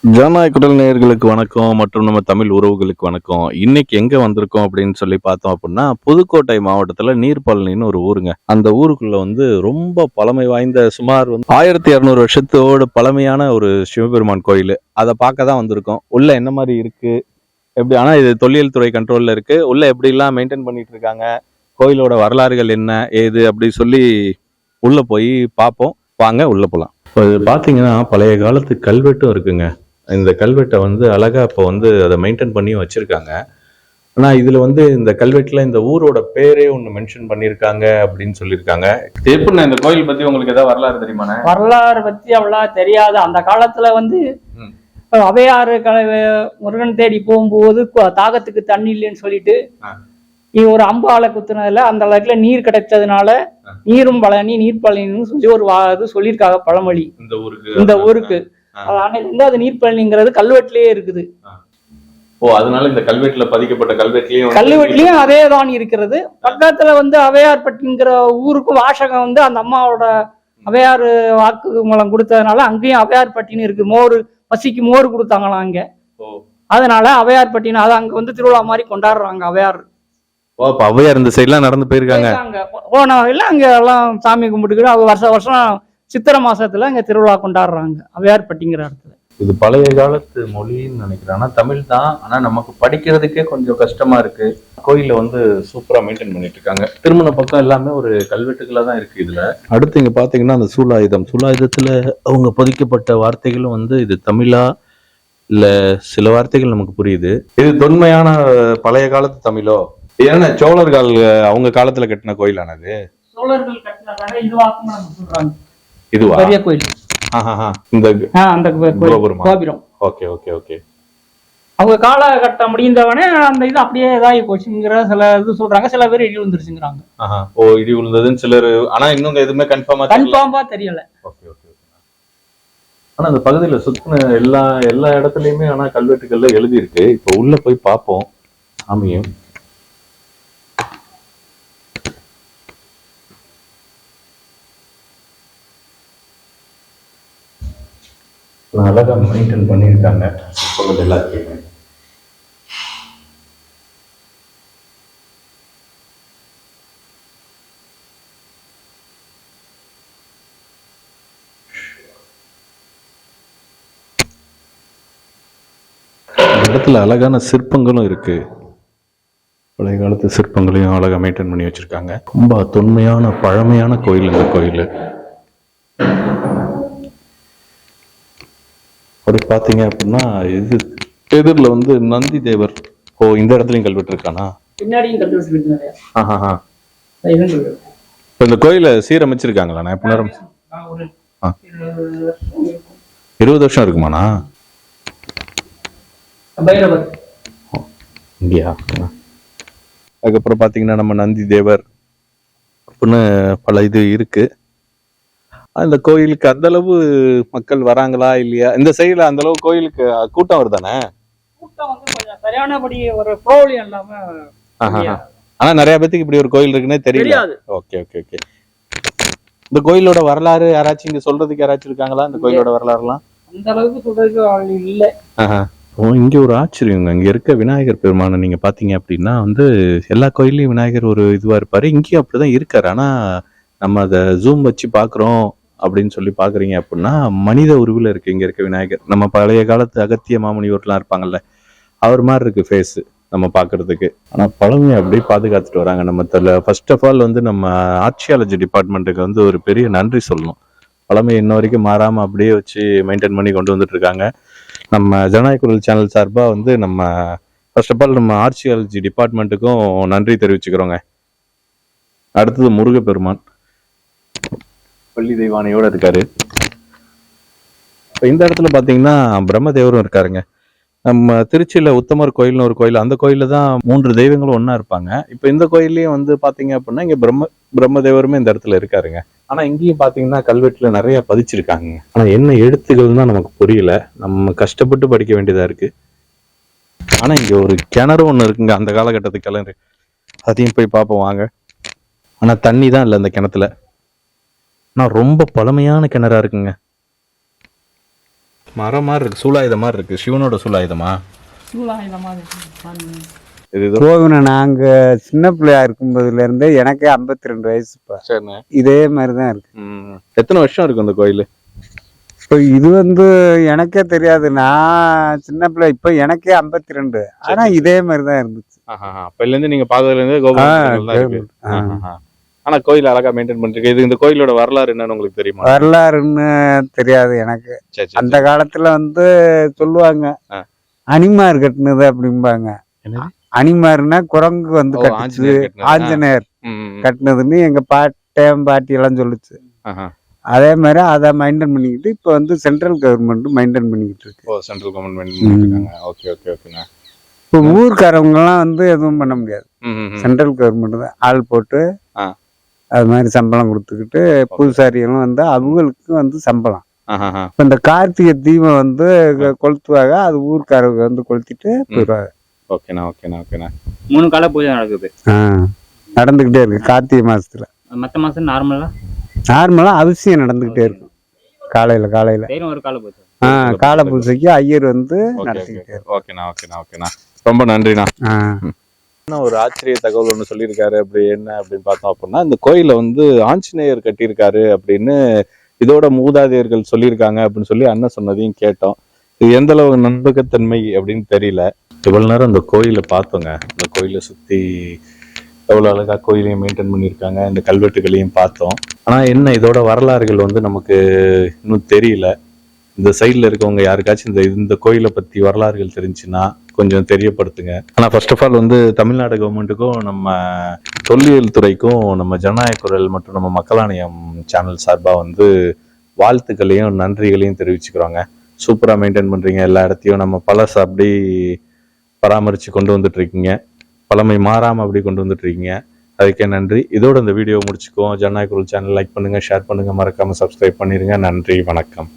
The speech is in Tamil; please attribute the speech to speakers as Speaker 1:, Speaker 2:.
Speaker 1: ஜனநாயக குரல் நேயர்களுக்கு வணக்கம் மற்றும் நம்ம தமிழ் உறவுகளுக்கு வணக்கம். இன்னைக்கு எங்க வந்திருக்கோம் அப்படின்னு சொல்லி பார்த்தோம் அப்படின்னா, புதுக்கோட்டை மாவட்டத்துல நீர்பழனின்னு ஒரு ஊருங்க. அந்த ஊருக்குள்ள வந்து ரொம்ப பழமை வாய்ந்த சுமார் 1200 வருஷத்தோட பழமையான ஒரு சிவபெருமான் கோயில். அதை பார்க்க தான் வந்திருக்கோம். உள்ள என்ன மாதிரி இருக்கு, எப்படி, ஆனா இது தொல்லியல் துறை கண்ட்ரோல்ல இருக்கு. உள்ள எப்படி எல்லாம் மெயின்டைன் பண்ணிட்டு இருக்காங்க, கோயிலோட வரலாறுகள் என்ன ஏது அப்படி சொல்லி உள்ள போய் பார்ப்போம். வாங்க உள்ள போலாம். இப்போ இது பாத்தீங்கன்னா பழைய காலத்து கல்வெட்டும் இருக்குங்க. இந்த கல்வெட்டை வந்து அழகா இப்போ வந்து அதை மெயின்டைன் பண்ணி வச்சிருக்காங்க. ஆனா இதுல வந்து இந்த கல்வெட்டுல இந்த ஊரோட பேரே ஒண்ணு மென்ஷன் பண்ணிருக்காங்க அப்படின்னு சொல்லியிருக்காங்க. எப்படின்னா இந்த கோயில் பத்தி உங்களுக்கு ஏதாவது வரலாறு தெரியுமாண்ணே?
Speaker 2: வரலாறு பத்தி அவ்வளோ தெரியாது. அந்த காலத்துல வந்து அவையாறு முருகன் தேடி போகும்போது தாகத்துக்கு தண்ணி இல்லைன்னு சொல்லிட்டு ஒரு அம்பால குத்துனதுல அந்த இடத்துல நீர் கிடைச்சதுனால நீரும் பழனி நீர்பழனின்னு சொல்லி ஒரு இது சொல்லியிருக்காங்க பழமொழி இந்த ஊருக்கு. அது நீர்பழனிங்கிறது கல்வெட்டுலயே இருக்குது.
Speaker 1: ஓ, அதனால இந்த கல்வெட்டுல பதிக்கப்பட்ட
Speaker 2: கல்வெட்டுலயும் அதே தான் இருக்கிறது. பக்கத்துல வந்து அவையார்பட்டிங்கிற ஊருக்கு வாசகம் வந்து அந்த அம்மாவோட அவையாறு வாக்கு மூலம் கொடுத்ததுனால அங்கேயும் அவையார்பட்டின்னு இருக்கு. மோர் பசிக்கு மோர் கொடுத்தாங்களாம் அங்க. அதனால அவையார்பட்டின்னு அது அங்க வந்து திருவிழா மாதிரி கொண்டாடுறாங்க.
Speaker 1: அவையார் இந்த சைட்லாம் நடந்து போயிருக்காங்க.
Speaker 2: போன வகையில அங்க எல்லாம் சாமி கும்பிட்டுக்கிட்டு வருஷம் வருஷம் சித்திரை மாசத்துல அங்க திருவிழா கொண்டாடுறாங்க அவையார்பட்டிங்கிற இடத்துல.
Speaker 1: இது பழைய காலத்து மொழின்னு நினைக்கிறேன். ஆனா தமிழ் தான். ஆனா நமக்கு படிக்கிறதுக்கே கொஞ்சம் கஷ்டமா இருக்கு. கோயில வந்து சூப்பரா மெயின்டைன் பண்ணிட்டு இருக்காங்க. திருமண பக்கம் எல்லாமே ஒரு கல்வெட்டுகளா தான் இருக்கு. இதுல அடுத்து இங்க பாத்தீங்கன்னா அந்த சூலாயுதத்துல அவங்க பதிக்கப்பட்ட வார்த்தைகளும் வந்து இது தமிழா இல்ல சில வார்த்தைகள் நமக்கு புரியுது. இது தொன்மையான பழைய காலத்து தமிழோ? ஏன்னா சோழர்கள் அவங்க காலத்துல கட்டின கோயிலானது.
Speaker 2: சோழர்கள் கட்டினதாக இதுவாக
Speaker 1: இதுவா
Speaker 2: பெரிய கோயில்.
Speaker 1: இந்த கோபுரம். Okay okay okay.
Speaker 2: அவங்க காலகட்டம் முடிந்தவனே அந்த இது அப்படியே இதாகி போச்சுங்கிற சில இது சொல்றாங்க. சில பேர் இடி விழுந்துருச்சுங்கிறாங்க.
Speaker 1: ஓ, இடி விழுந்ததுன்னு சிலர். ஆனா இன்னும் எதுவுமே கன்ஃபார்மா தெரியல. Okay okay. ஆனா அந்த பகுதியில சுத்தின எல்லா இடத்துலயுமே ஆனா கல்வெட்டுகள்ல எழுதி இருக்கு. இப்ப உள்ள போய் பார்ப்போம் சாமியும். அழகா மெயின்டைன் பண்ணியிருக்காங்க எல்லாத்தையுமே. இடத்துல அழகான சிற்பங்களும் இருக்கு. பழைய காலத்து சிற்பங்களையும் அழகா மெயின்டைன் பண்ணி வச்சிருக்காங்க. ரொம்ப தொன்மையான பழமையான கோயில் இந்த கோயில். அப்படி பாத்தீங்க அப்படின்னா இது எதிரில் வந்து நந்தி தேவர். ஓ, இந்த இடத்துலயும் கல்வெட்டு இருக்கானா?
Speaker 2: பின்னாடியும் கல்வெட்டு.
Speaker 1: இந்த கோயிலை சீரமைச்சிருக்காங்களா? எப்ப நேரம் 20 வருஷம் இருக்குமாண்ணா? இங்கயா? அதுக்கப்புறம் பாத்தீங்கன்னா நம்ம நந்தி தேவர் அப்படின்னு பல இது இருக்கு. அந்த கோயிலுக்கு அந்த அளவு மக்கள் வராங்களா இல்லையா? இந்த சைடுல அந்த அளவு கோயிலுக்கு கூட்டம் வருதானே?
Speaker 2: கூட்டம் வந்து கொஞ்சம் சரியானபடி ஒரு ப்ரோலியம் இல்லாம.
Speaker 1: ஆனா நிறைய பேத்துக்கு இப்படி ஒரு கோயில் இருக்குன்னே தெரியாது. Okay okay okay. இந்த கோயிலோட வரலாறு யாராச்சும் இங்க சொல்றதுக்கு யாராச்சும் இருக்காங்களா? இந்த கோயிலோட வரலாறு எல்லாம்
Speaker 2: அந்த அளவுக்கு சொல்றதுக்கு இல்ல.
Speaker 1: இங்க ஒரு ஆச்சரியங்க. இங்க இருக்க விநாயகர் பெருமானை நீங்க பாத்தீங்க அப்படின்னா வந்து எல்லா கோயிலையும் விநாயகர் ஒரு இதுவா இருப்பாரு. இங்கேயும் அப்படிதான் இருக்காரு. ஆனா நம்ம அதை ஜூம் வச்சு பாக்குறோம் அப்படின்னு சொல்லி பாக்குறீங்க அப்படின்னா மனித உருவில் இருக்கு இங்க இருக்க விநாயகர். நம்ம பழைய காலத்து அகத்திய மாமுனிவர்லாம் இருப்பாங்கல்ல, அவர் மாதிரி இருக்கு ஃபேஸ் நம்ம பாக்குறதுக்கு. ஆனா பழமையை அப்படியே பாதுகாத்துட்டு வராங்க. நம்ம ஃபர்ஸ்ட் ஆஃப் ஆல் வந்து நம்ம ஆர்ச்சியாலஜி டிபார்ட்மெண்ட்டுக்கு வந்து ஒரு பெரிய நன்றி சொல்லணும். பழமையை இன்ன வரைக்கும் மாறாம அப்படியே வச்சு மெயின்டைன் பண்ணி கொண்டு வந்துட்டு இருக்காங்க. நம்ம ஜனநாயக குரல் சேனல் சார்பா வந்து நம்ம ஃபர்ஸ்ட் ஆஃப் ஆல் நம்ம ஆர்ச்சியாலஜி டிபார்ட்மெண்ட்டுக்கும் நன்றி தெரிவிச்சுக்கிறோங்க. அடுத்தது முருகப்பெருமான் பள்ளி தெய்வானையோட இருக்காரு. இந்த இடத்துல பாத்தீங்கன்னா பிரம்மதேவரும் இருக்காருங்க. நம்ம திருச்சியில உத்தமர் கோயில்னு ஒரு கோயில், அந்த கோயில்ல தான் 3 தெய்வங்களும் ஒன்னா இருப்பாங்க. இப்ப இந்த கோயில்லயும் வந்து பாத்தீங்க அப்படின்னா இங்க பிரம்மதேவருமே இந்த இடத்துல இருக்காருங்க. ஆனா இங்கேயும் பாத்தீங்கன்னா கல்வெட்டுல நிறைய பதிச்சிருக்காங்க. ஆனா என்ன எழுத்துக்கள் தான் நமக்கு புரியல. நம்ம கஷ்டப்பட்டு படிக்க வேண்டியதா இருக்கு. ஆனா இங்க ஒரு கிணறு ஒண்ணு இருக்குங்க, அந்த காலகட்டத்துக்கு கிணறு. அதையும் போய் பார்ப்போம் வாங்க. ஆனா தண்ணி தான் இல்லை அந்த கிணத்துல. ஆனா ரொம்ப பழமையான கிணறா இருக்குங்க. மரம் மாதிரி இருக்கு, சூலாயுதம் மாதிரி இருக்கு. சிவனோட சூலாயுதமா இது?
Speaker 3: கோவினை நாங்க சின்ன பிள்ளையா இருக்கும்போதுல இருந்தே எனக்கே 52 வயசுப்பா.
Speaker 1: சரிண்ணே.
Speaker 3: இதே மாதிரிதான் இருக்கு.
Speaker 1: எத்தனை வருஷம் இருக்கு இந்த கோயில்?
Speaker 3: இப்போ இது வந்து எனக்கே தெரியாது, நான் சின்ன பிள்ளை. இப்போ எனக்கே 52, ஆனா இதே மாதிரிதான் இருந்துச்சு.
Speaker 1: அப்பல இருந்து நீங்க பாக்கிறதுல இருந்து கோபுரம் தான் இருக்கு. ஆனா கோயில் அழகா மெயின்டைன் பண்ணிருக்கு. இது இந்த கோயிலோட வரலாறு என்னன்னு உங்களுக்கு தெரியுமா?
Speaker 3: வரலாறுன்னு தெரியாது எனக்கு. அந்த காலத்துல வந்து சொல்லுவாங்க அணிமார் கட்டுனது அப்படிம்பாங்க. அணிமாருன்னா குரங்கு வந்து கட்டுச்சு, ஆஞ்சநேயர் கட்டுனதுன்னு எங்க பாட்டி எல்லாம் சொல்லுச்சு. அதே மாதிரி அதை மெயின்டைன் பண்ணிக்கிட்டு இப்போ வந்து சென்ட்ரல் கவர்மெண்ட் மெயின்டைன் பண்ணிக்கிட்டு இருக்கு.
Speaker 1: Central government. ஓகே ஓகே ஓகேண்ணா.
Speaker 3: இப்போ ஊர்க்காரவங்க எல்லாம் வந்து எதுவும் பண்ண முடியாது. சென்ட்ரல் கவர்மெண்ட் தான் ஆள் போட்டு அது மாதிரி சம்பளம் கொடுத்துக்கிட்டு பூசாரிகளும் வந்து அவங்களுக்கு வந்து சம்பளம். இப்போ இந்த கார்த்திகை தீபம் வந்து கொளுத்துவாங்க, அது ஊர்க்காரவங்க வந்து கொளுத்திட்டு போயிடுவாங்க.
Speaker 1: ஓகேண்ணா ஓகேண்ணா ஓகேண்ணா.
Speaker 4: 3 கால பூஜை நடக்குது.
Speaker 3: நடந்துகிட்டே இருக்கு கார்த்திகை மாசத்துல.
Speaker 4: மற்ற மாசம்
Speaker 3: நார்மலா அவசியம் நடந்துகிட்டே இருக்கும். காலையில
Speaker 4: ஒரு கால பூஜை.
Speaker 3: கால பூஜைக்கு ஐயர் வந்து நடத்திக்கிட்டே இருக்கு.
Speaker 1: ஓகேண்ணா ஓகேண்ணா ஓகேண்ணா. ரொம்ப நன்றிண்ணா. ஒரு ஆச்சரிய தகவல் ஒன்று சொல்லியிருக்காரு. அப்படி என்ன அப்படின்னு பார்த்தோம் அப்படின்னா, இந்த கோயிலை வந்து ஆஞ்சநேயர் கட்டியிருக்காரு அப்படின்னு இதோட மூதாதையர்கள் சொல்லியிருக்காங்க அப்படின்னு சொல்லி அண்ணன் சொன்னதையும் கேட்டோம். இது எந்த அளவு நம்பகத்தன்மை அப்படின்னு தெரியல. இவ்வளவு நேரம் இந்த கோயிலை பார்த்தோங்க. இந்த கோயிலை சுற்றி எவ்வளோ அழகா கோயிலையும் மெயின்டைன் பண்ணியிருக்காங்க, இந்த கல்வெட்டுகளையும் பார்த்தோம். ஆனால் என்ன இதோட வரலாறுகள் வந்து நமக்கு இன்னும் தெரியல. இந்த சைடில் இருக்கவங்க யாருக்காச்சும் இந்த கோயிலை பற்றி வரலாறுகள் தெரிஞ்சுன்னா கொஞ்சம் தெரியப்படுத்துங்க. ஆனால் ஃபர்ஸ்ட் ஆஃப் ஆல் வந்து தமிழ்நாடு கவர்மெண்ட்டுக்கும் நம்ம தொல்லியல் துறைக்கும் நம்ம ஜனநாயக குரல் மற்றும் நம்ம மக்களாணையம் சேனல் சார்பாக வந்து வாழ்த்துக்களையும் நன்றிகளையும் தெரிவிச்சுக்கிறோங்க. சூப்பராக மெயின்டைன் பண்ணுறீங்க. எல்லா இடத்தையும் நம்ம பழச அப்படி பராமரித்து கொண்டு வந்துட்டு இருக்கீங்க. பழமை மாறாமல் அப்படி கொண்டு வந்துட்டு இருக்கீங்க. அதுக்கே நன்றி. இதோட இந்த வீடியோ முடிச்சுக்குவோம். ஜனநாயக குரல் சேனல் லைக் பண்ணுங்கள், ஷேர் பண்ணுங்கள், மறக்காமல் சப்ஸ்கிரைப் பண்ணிடுங்க. நன்றி, வணக்கம்.